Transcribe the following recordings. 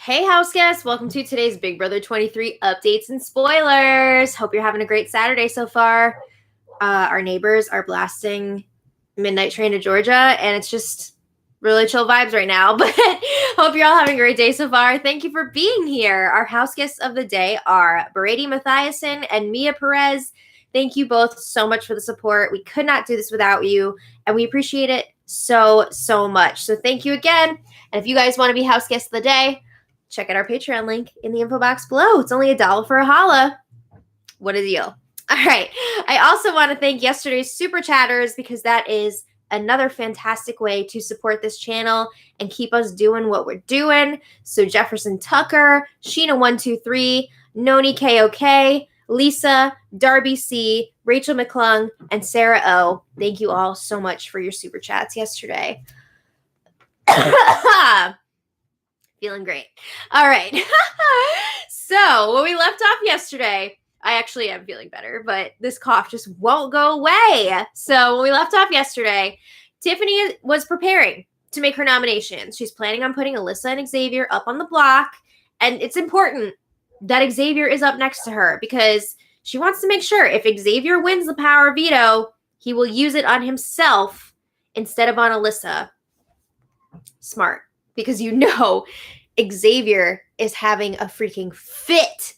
Hey, house guests. Welcome to today's Big Brother 23 updates and spoilers. Hope you're having a great Saturday so far. Our neighbors are blasting Midnight Train to Georgia, and it's just really chill vibes right now. But hope you're all having a great day so far. Thank you for being here. Our house guests of the day are Brady Mathiasen and Mia Perez. Thank you both so much for the support. We could not do this without you, and we appreciate it so much. So thank you again. And if you guys want to be house guests of the day, check out our Patreon link in the info box below. It's only $1 for a holla. What a deal. All right. I also want to thank yesterday's super chatters because that is another fantastic way to support this channel and keep us doing what we're doing. So Jefferson Tucker, Sheena123, Noni KOK, Lisa, Darby C, Rachel McClung, and Sarah O. Thank you all so much for your super chats yesterday. Feeling great. All right. So when we left off yesterday, I actually am feeling better, but this cough just won't go away. So when we left off yesterday, Tiffany was preparing to make her nominations. She's planning on putting Alyssa and Xavier up on the block. And it's important that Xavier is up next to her because she wants to make sure if Xavier wins the power veto, he will use it on himself instead of on Alyssa. Smart. Because you know Xavier is having a freaking fit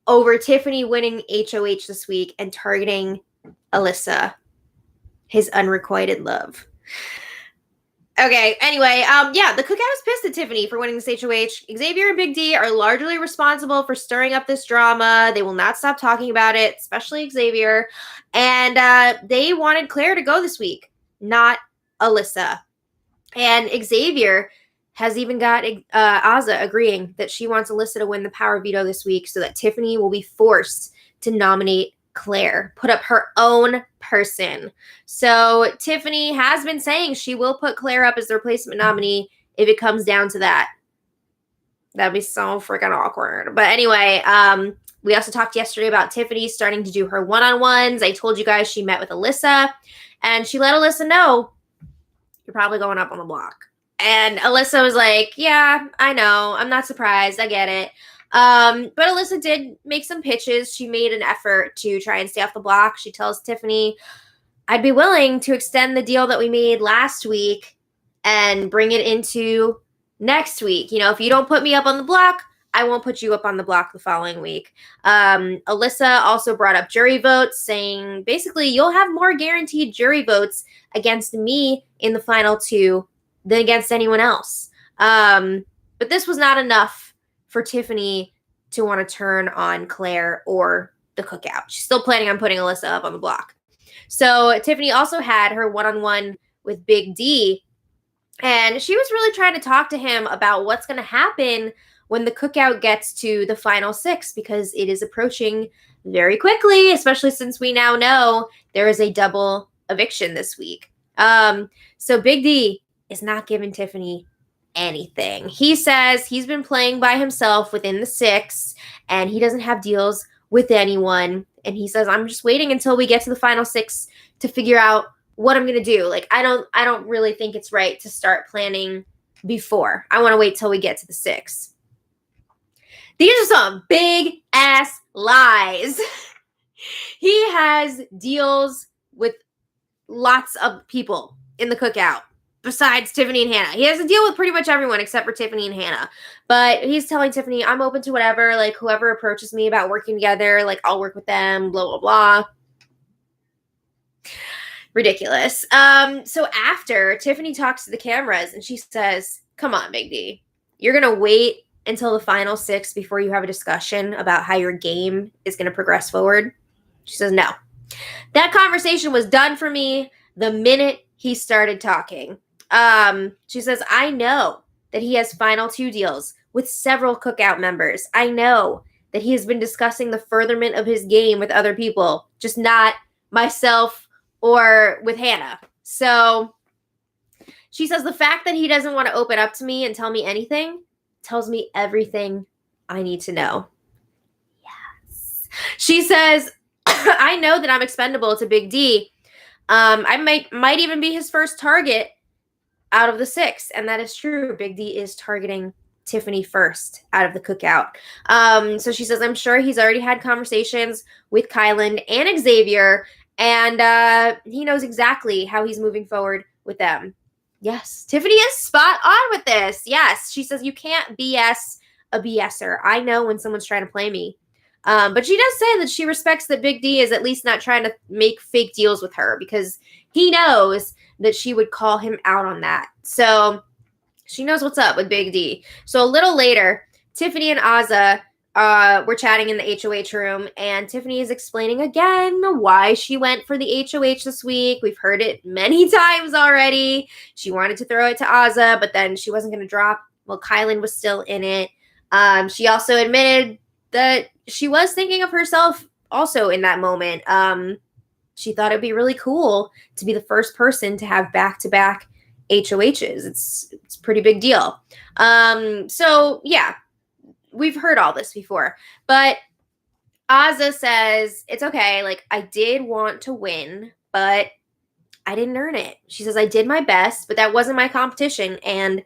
over Tiffany winning HOH this week and targeting Alyssa, his unrequited love. Okay, anyway, the cookout is pissed at Tiffany for winning this HOH. Xavier and Big D are largely responsible for stirring up this drama. They will not stop talking about it, especially Xavier. And they wanted Claire to go this week, not Alyssa. And Xavier has even got Azza agreeing that she wants Alyssa to win the power veto this week so that Tiffany will be forced to nominate Claire, put up her own person. So Tiffany has been saying she will put Claire up as the replacement nominee if it comes down to that. That'd be so freaking awkward. But anyway, we also talked yesterday about Tiffany starting to do her one-on-ones. I told you guys she met with Alyssa, and she let Alyssa know, you're probably going up on the block. And Alyssa was like, yeah, I know. I'm not surprised. I get it. But Alyssa did make some pitches. She made an effort to try and stay off the block. She tells Tiffany, I'd be willing to extend the deal that we made last week and bring it into next week. You know, if you don't put me up on the block, I won't put you up on the block the following week. Alyssa also brought up jury votes, saying basically you'll have more guaranteed jury votes against me in the final two than against anyone else. But this was not enough for Tiffany to want to turn on Claire or the cookout. She's still planning on putting Alyssa up on the block. So Tiffany also had her one-on-one with Big D, and she was really trying to talk to him about what's going to happen when the cookout gets to the final six, because it is approaching very quickly, especially since we now know there is a double eviction this week. So Big D is not giving Tiffany anything. He says he's been playing by himself within the six, and he doesn't have deals with anyone. And he says, I'm just waiting until we get to the final six to figure out what I'm going to do. Like, I don't really think it's right to start planning before. I want to wait till we get to the six. These are some big ass lies. He has deals with lots of people in the cookout besides Tiffany and Hannah. He has a deal with pretty much everyone except for Tiffany and Hannah. But he's telling Tiffany, I'm open to whatever, like whoever approaches me about working together, like I'll work with them, blah, blah, blah. Ridiculous. So after, Tiffany talks to the cameras and she says, come on, Big D. You're going to wait until the final six before you have a discussion about how your game is going to progress forward? She says, no. That conversation was done for me the minute he started talking. She says, I know that he has final two deals with several cookout members. I know that he has been discussing the furtherment of his game with other people, just not myself or with Hannah. So she says, the fact that he doesn't want to open up to me and tell me anything tells me everything I need to know. Yes. She says, I know that I'm expendable to Big D. I might even be his first target out of the six. And that is true. Big D is targeting Tiffany first out of the cookout. So she says, I'm sure he's already had conversations with Kyland and Xavier, and he knows exactly how he's moving forward with them. Yes, Tiffany is spot on with this. Yes, she says, you can't BS a BSer. I know when someone's trying to play me. But she does say that she respects that Big D is at least not trying to make fake deals with her, because he knows that she would call him out on that. So she knows what's up with Big D. So a little later, Tiffany and Azah were chatting in the HOH room, and Tiffany is explaining again why she went for the HOH this week. We've heard it many times already. She wanted to throw it to Azah, but then she wasn't going to drop while Kyland was still in it. She also admitted that she was thinking of herself also in that moment. She thought it'd be really cool to be the first person to have back-to-back HOHs. It's a pretty big deal. So yeah, we've heard all this before, but Azah says, it's okay. Like, I did want to win, but I didn't earn it. She says, I did my best, but that wasn't my competition, and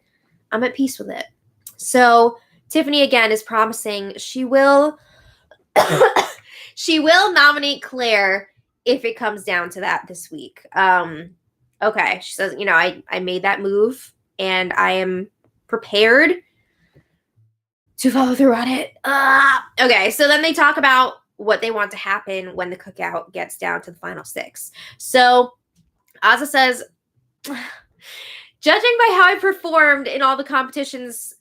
I'm at peace with it. So Tiffany again is promising she will nominate Claire if it comes down to that this week. Okay, she says, I made that move, and I am prepared to follow through on it. Okay, so then they talk about what they want to happen when the cookout gets down to the final 6. So Azah says, judging by how I performed in all the competitions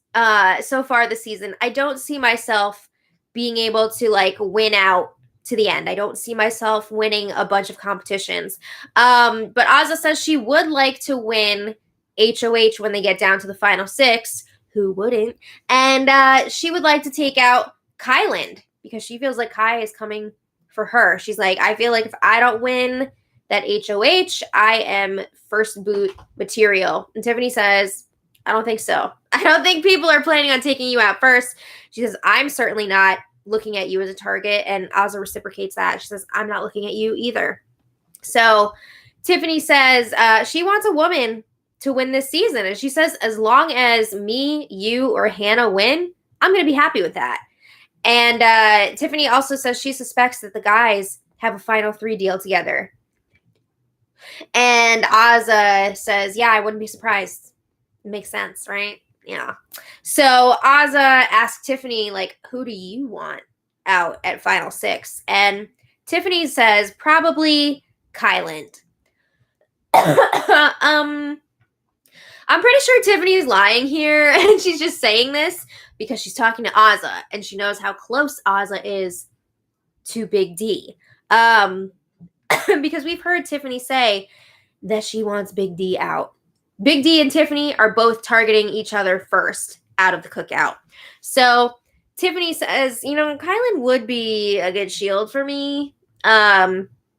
so far this season, I don't see myself being able to win out to the end. I don't see myself winning a bunch of competitions. But Azah says she would like to win HOH when they get down to the final 6. Who wouldn't? And she would like to take out Kyland because she feels like Kai is coming for her. She's like, I feel like if I don't win that HOH, I am first boot material. And Tiffany says, I don't think so. I don't think people are planning on taking you out first. She says, I'm certainly not looking at you as a target. And Azah reciprocates that. She says, I'm not looking at you either. So Tiffany says she wants a woman to win this season. And she says, as long as me, you, or Hannah win, I'm going to be happy with that. And Tiffany also says she suspects that the guys have a final 3 deal together. And Azah says, yeah, I wouldn't be surprised. It makes sense, right? Yeah. So Azah asked Tiffany, who do you want out at final 6? And Tiffany says, probably Kyland. I'm pretty sure Tiffany is lying here, and she's just saying this because she's talking to Azah, and she knows how close Azah is to Big D. Because we've heard Tiffany say that she wants Big D out. Big D and Tiffany are both targeting each other first out of the cookout. So Tiffany says, Kyland would be a good shield for me.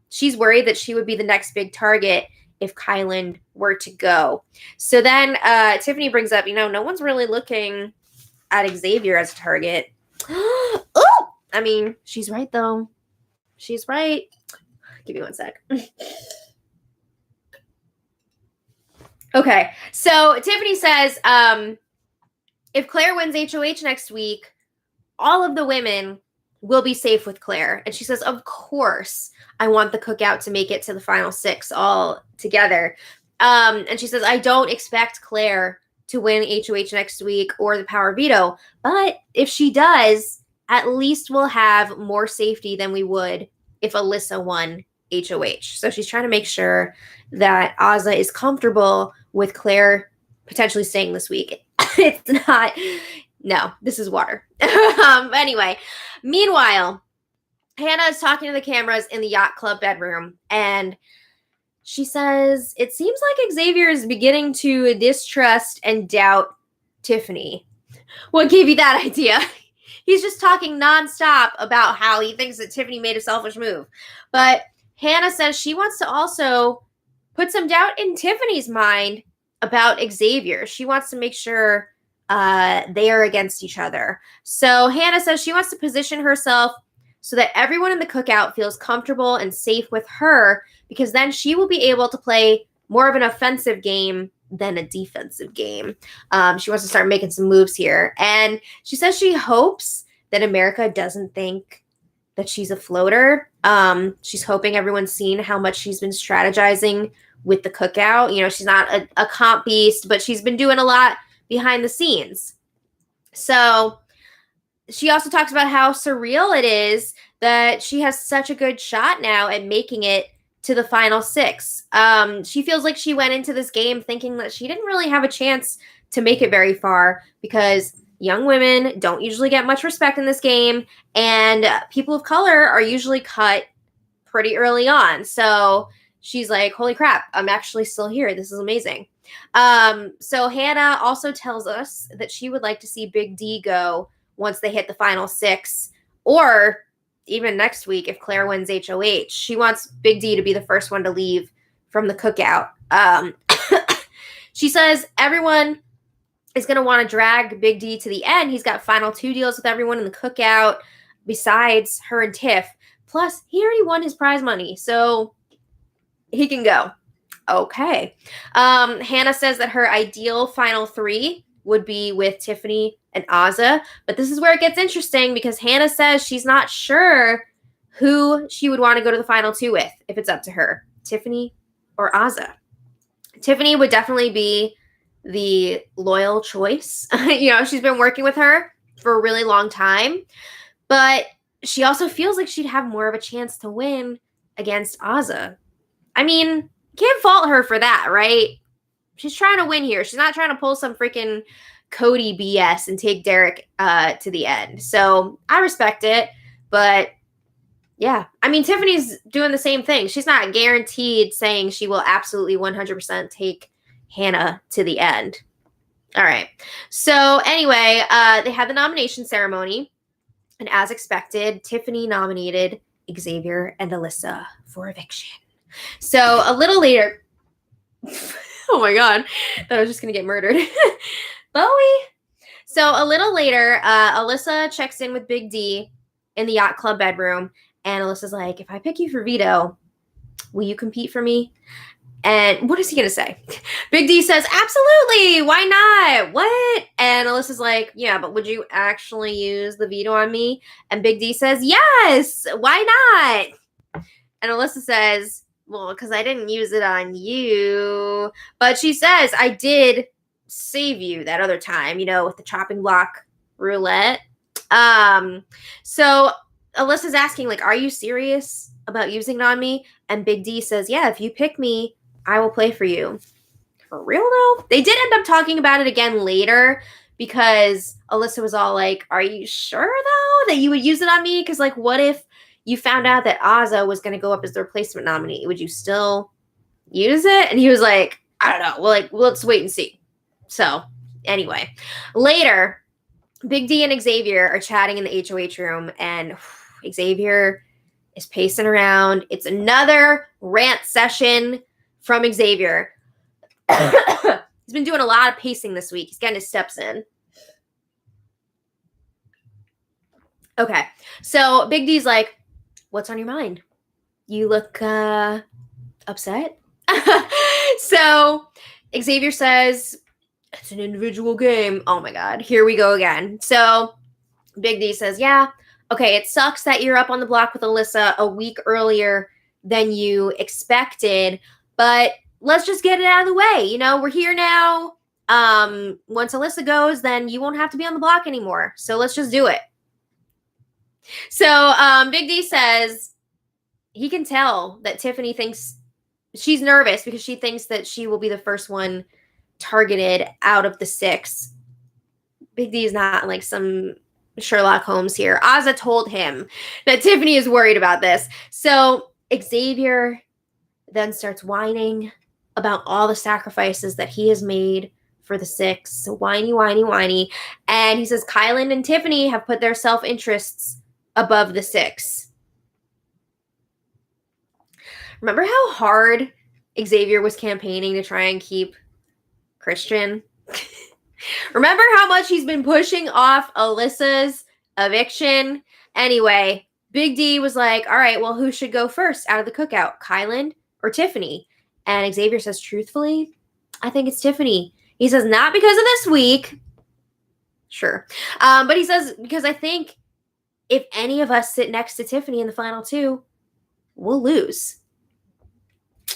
She's worried that she would be the next big target if Kyland were to go. So then Tiffany brings up, no one's really looking at Xavier as a target. Oh, I mean, she's right, though. She's right. Give me one sec. Okay, so Tiffany says, if Claire wins HOH next week, all of the women will be safe with Claire. And she says, of course, I want the cookout to make it to the final 6 all together. And she says, I don't expect Claire to win HOH next week or the power veto. But if she does, at least we'll have more safety than we would if Alyssa won HOH. So she's trying to make sure that Azah is comfortable with Claire potentially staying this week. It's not, no, this is water. Anyway, meanwhile, Hannah is talking to the cameras in the yacht club bedroom, and she says, it seems like Xavier is beginning to distrust and doubt Tiffany. What gave you that idea? He's just talking nonstop about how he thinks that Tiffany made a selfish move. But Hannah says she wants to also put some doubt in Tiffany's mind about Xavier. She wants to make sure they are against each other. So Hannah says she wants to position herself so that everyone in the cookout feels comfortable and safe with her, because then she will be able to play more of an offensive game than a defensive game. She wants to start making some moves here. And she says she hopes that America doesn't think that she's a floater. She's hoping everyone's seen how much she's been strategizing with the cookout. You know, she's not a comp beast, but she's been doing a lot behind the scenes. So she also talks about how surreal it is that she has such a good shot now at making it to the final 6. She feels like she went into this game thinking that she didn't really have a chance to make it very far because young women don't usually get much respect in this game, and people of color are usually cut pretty early on. So she's like, holy crap, I'm actually still here. This is amazing. So Hannah also tells us that she would like to see Big D go once they hit the final 6, or even next week if Claire wins HOH. She wants Big D to be the first one to leave from the cookout. She says everyone is going to want to drag Big D to the end. He's got final 2 deals with everyone in the cookout besides her and Tiff. Plus, he already won his prize money, so he can go. Okay. Hannah says that her ideal final 3 would be with Tiffany and Azah, but this is where it gets interesting because Hannah says she's not sure who she would want to go to the final 2 with if it's up to her, Tiffany or Azah. Tiffany would definitely be the loyal choice. You know, she's been working with her for a really long time, but she also feels like she'd have more of a chance to win against Azah. I mean, can't fault her for that, right? She's trying to win here. She's not trying to pull some freaking Cody BS and take Derek to the end. So I respect it, but yeah. I mean, Tiffany's doing the same thing. She's not guaranteed saying she will absolutely 100% take Hannah to the end. All right. So anyway, they had the nomination ceremony, and as expected, Tiffany nominated Xavier and Alyssa for eviction. So a little later, oh my God, I thought I was just going to get murdered. Bowie. So a little later, Alyssa checks in with Big D in the yacht club bedroom, and Alyssa's like, if I pick you for veto, will you compete for me? And what is he going to say? Big D says, absolutely. Why not? What? And Alyssa's like, yeah, but would you actually use the veto on me? And Big D says, yes. Why not? And Alyssa says, well, because I didn't use it on you. But she says, I did save you that other time, you know, with the chopping block roulette. So Alyssa's asking, like, are you serious about using it on me? And Big D says, yeah, if you pick me, I will play for you. For real, though? They did end up talking about it again later because Alyssa was all like, are you sure, though, that you would use it on me? Because, like, what if you found out that Azah was going to go up as the replacement nominee? Would you still use it? And he was like, I don't know. Well, like, let's wait and see. So, anyway. Later, Big D and Xavier are chatting in the HOH room, and Xavier is pacing around. It's another rant session from Xavier. He's been doing a lot of pacing this week. He's getting his steps in. Okay. So Big D's like, what's on your mind? You look upset? So Xavier says, it's an individual game. Oh my God. Here we go again. So Big D says, yeah, okay, it sucks that you're up on the block with Alyssa a week earlier than you expected, but let's just get it out of the way. You know, we're here now. Once Alyssa goes, then you won't have to be on the block anymore. So let's just do it. So Big D says he can tell that Tiffany thinks she's nervous because she thinks that she will be the first one targeted out of the 6. Big D is not like some Sherlock Holmes here. Azah told him that Tiffany is worried about this. So Xavier then starts whining about all the sacrifices that he has made for the 6. So whiny, whiny, whiny. And he says Kylan and Tiffany have put their self-interests above the 6. Remember how hard Xavier was campaigning to try and keep Christian? Remember how much he's been pushing off Alyssa's eviction? Anyway, Big D was like, all right, well, who should go first out of the cookout, Kylan or Tiffany? And Xavier says, truthfully, I think it's Tiffany. He says, not because of this week. Sure. But he says, because I think if any of us sit next to Tiffany in the final two, we'll lose.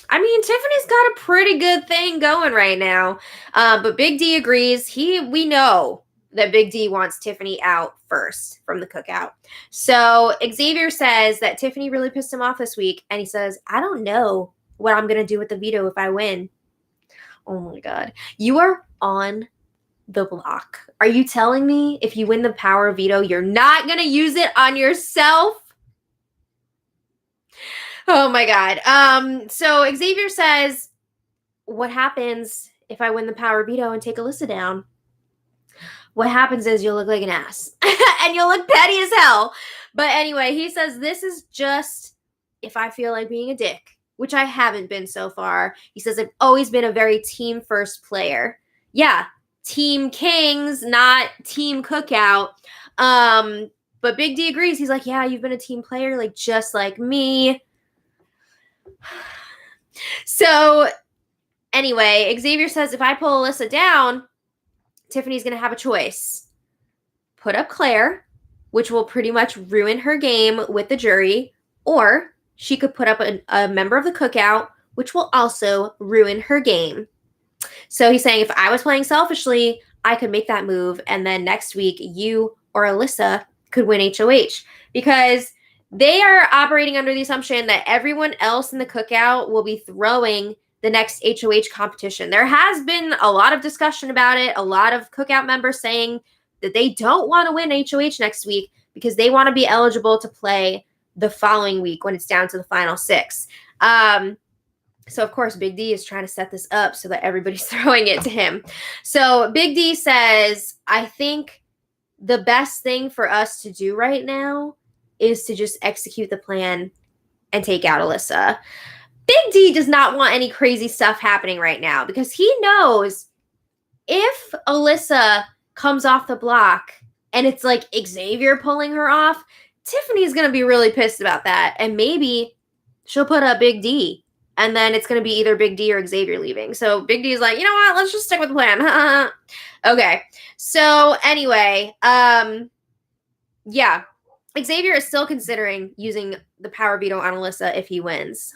I mean, Tiffany's got a pretty good thing going right now. But Big D agrees. We know that Big D wants Tiffany out first from the cookout. So Xavier says that Tiffany really pissed him off this week. And he says, I don't know what I'm going to do with the veto if I win. Oh my God. You are on the block. Are you telling me if you win the power veto, you're not going to use it on yourself? Oh my God. So Xavier says, what happens if I win the power veto and take Alyssa down? What happens is you'll look like an ass and you'll look petty as hell. But anyway, he says this is just if I feel like being a dick, which I haven't been so far. He says I've always been a very team first player. Yeah, team kings, not team cookout. But Big D agrees. He's like, yeah, you've been a team player, like just like me. So anyway, Xavier says if I pull Alyssa down, Tiffany's going to have a choice. Put up Claire, which will pretty much ruin her game with the jury, or she could put up a member of the cookout, which will also ruin her game. So he's saying if I was playing selfishly, I could make that move, and then next week you or Alyssa could win HOH, because they are operating under the assumption that everyone else in the cookout will be throwing the next HOH competition. There has been a lot of discussion about it. A lot of cookout members saying that they don't want to win HOH next week because they want to be eligible to play the following week when it's down to the final 6. So, of course, Big D is trying to set this up so that everybody's throwing it to him. So Big D says, I think the best thing for us to do right now is to just execute the plan and take out Alyssa. Big D does not want any crazy stuff happening right now because he knows if Alyssa comes off the block and it's like Xavier pulling her off, Tiffany's going to be really pissed about that. And maybe she'll put up Big D and then it's going to be either Big D or Xavier leaving. So Big D is like, you know what? Let's just stick with the plan. Okay. So anyway, yeah. Xavier is still considering using the power veto on Alyssa if he wins.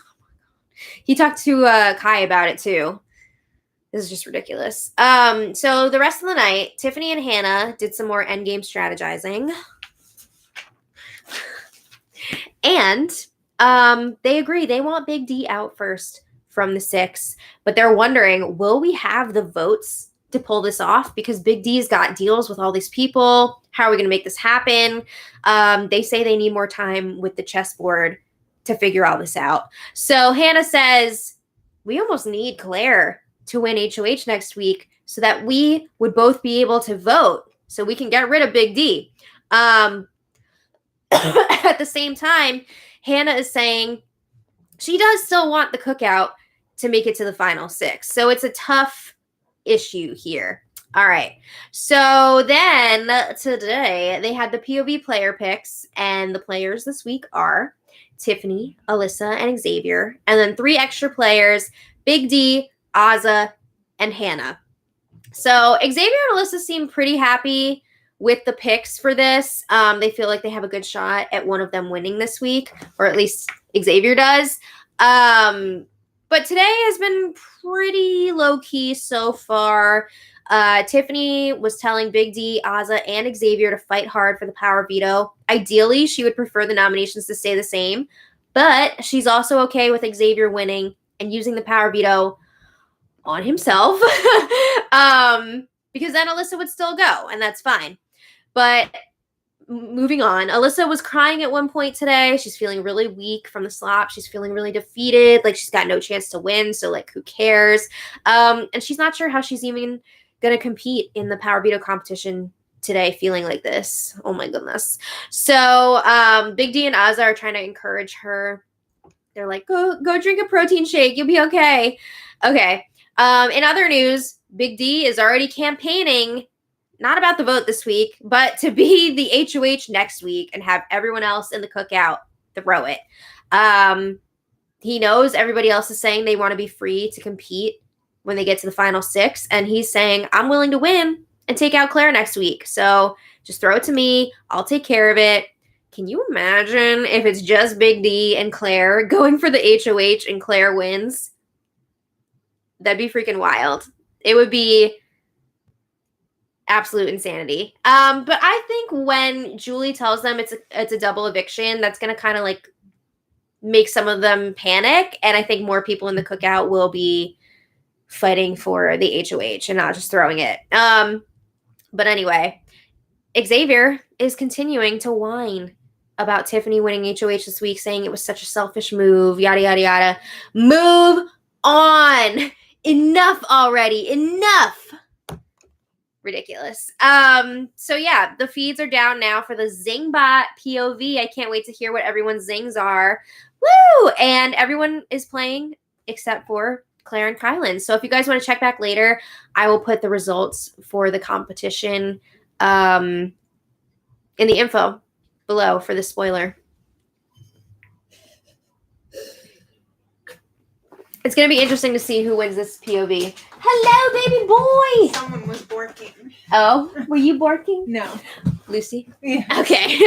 He talked to Kai about it too. This is just ridiculous. So the rest of the night, Tiffany and Hannah did some more endgame strategizing. And they agree. They want Big D out first from the 6. But they're wondering, will we have the votes to pull this off? Because Big D's got deals with all these people. How are we going to make this happen? They say they need more time with the chessboard to figure all this out. So Hannah says, we almost need Claire to win HOH next week so that we would both be able to vote so we can get rid of Big D. At the same time, Hannah is saying she does still want the cookout to make it to the final 6. So it's a tough issue here. All right. So then today they had the POV player picks, and the players this week are Tiffany, Alyssa, and Xavier, and then 3 extra players, Big D, Azza, and Hannah. So Xavier and Alyssa seem pretty happy with the picks for this. They feel like they have a good shot at one of them winning this week, or at least Xavier does. But today has been pretty low-key so far. Tiffany was telling Big D, Azza, and Xavier to fight hard for the power veto. Ideally, she would prefer the nominations to stay the same, but she's also okay with Xavier winning and using the power veto on himself because then Alyssa would still go, and that's fine. But moving on, Alyssa was crying at one point today. She's feeling really weak from the slop. She's feeling really defeated, like she's got no chance to win, so like who cares? And she's not sure how she's even going to compete in the power veto competition today feeling like this. Oh my goodness. So Big D and Azza are trying to encourage her. They're like, go drink a protein shake. You'll be okay. Okay. In other news, Big D is already campaigning, not about the vote this week, but to be the HOH next week and have everyone else in the cookout throw it. He knows everybody else is saying they want to be free to compete when they get to the final 6. And he's saying, I'm willing to win and take out Claire next week. So just throw it to me. I'll take care of it. Can you imagine if it's just Big D and Claire going for the HOH and Claire wins? That'd be freaking wild. It would be absolute insanity. But I think when Julie tells them it's a double eviction, that's going to kind of like make some of them panic. And I think more people in the cookout will be fighting for the HOH and not just throwing it. But anyway, Xavier is continuing to whine about Tiffany winning HOH this week, saying it was such a selfish move, yada, yada, yada. Move on. Enough already. Enough. Ridiculous. So yeah, the feeds are down now for the Zingbot POV. I can't wait to hear what everyone's zings are. Woo! And everyone is playing except for Claire and Kylan. So if you guys want to check back later, I will put the results for the competition in the info below for the spoiler. It's going to be interesting to see who wins this POV. Hello, baby boy! Someone was borking. Oh, were you borking? No. Lucy? Yeah. Okay.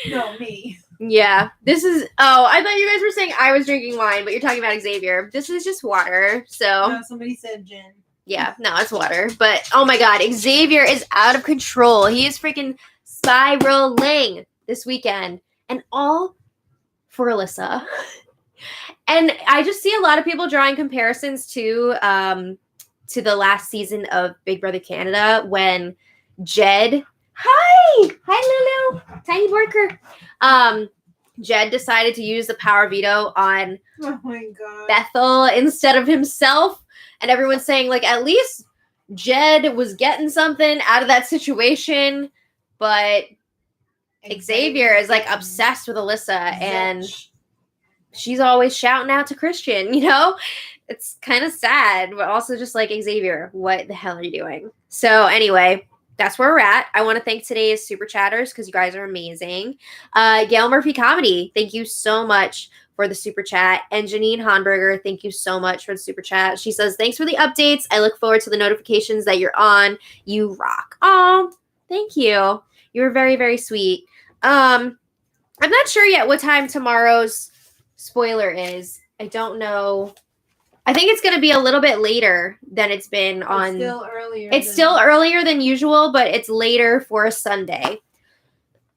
No, me. Yeah. This is... Oh, I thought you guys were saying I was drinking wine, but you're talking about Xavier. This is just water, so... No, somebody said gin. Yeah, no, it's water. But, oh my god, Xavier is out of control. He is freaking spiraling this weekend. And all for Alyssa. And I just see a lot of people drawing comparisons to the last season of Big Brother Canada when Jed, hi Lulu, tiny Borker, Jed decided to use the power veto on Oh my god. Bethel instead of himself, and everyone's saying like at least Jed was getting something out of that situation, but Xavier is like obsessed with Alyssa and she's always shouting out to Christian, you know? It's kind of sad, but also just like, Xavier, what the hell are you doing? So anyway, that's where we're at. I want to thank today's super chatters because you guys are amazing. Gail Murphy Comedy, thank you so much for the super chat. And Janine Honberger, thank you so much for the super chat. She says, thanks for the updates. I look forward to the notifications that you're on. You rock. Oh, thank you. You're very, very sweet. I'm not sure yet what time tomorrow's spoiler is. I don't know. I think it's going to be a little bit later than it's been on. It's still earlier. It's still earlier than usual, but it's later for a Sunday.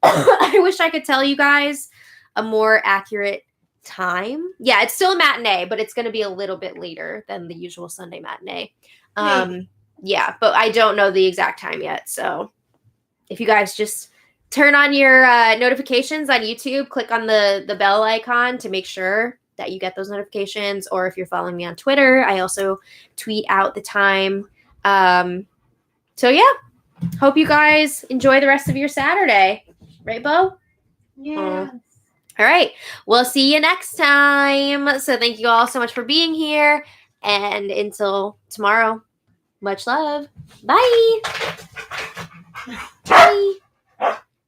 I wish I could tell you guys a more accurate time. Yeah, it's still a matinee, but it's going to be a little bit later than the usual Sunday matinee. Yeah, but I don't know the exact time yet. So if you guys just turn on your notifications on YouTube, click on the bell icon to make sure that you get those notifications. Or if you're following me on Twitter, I also tweet out the time. So yeah, hope you guys enjoy the rest of your Saturday. Right, Bo? Yeah. All right. We'll see you next time. So thank you all so much for being here. And until tomorrow, much love. Bye. Bye.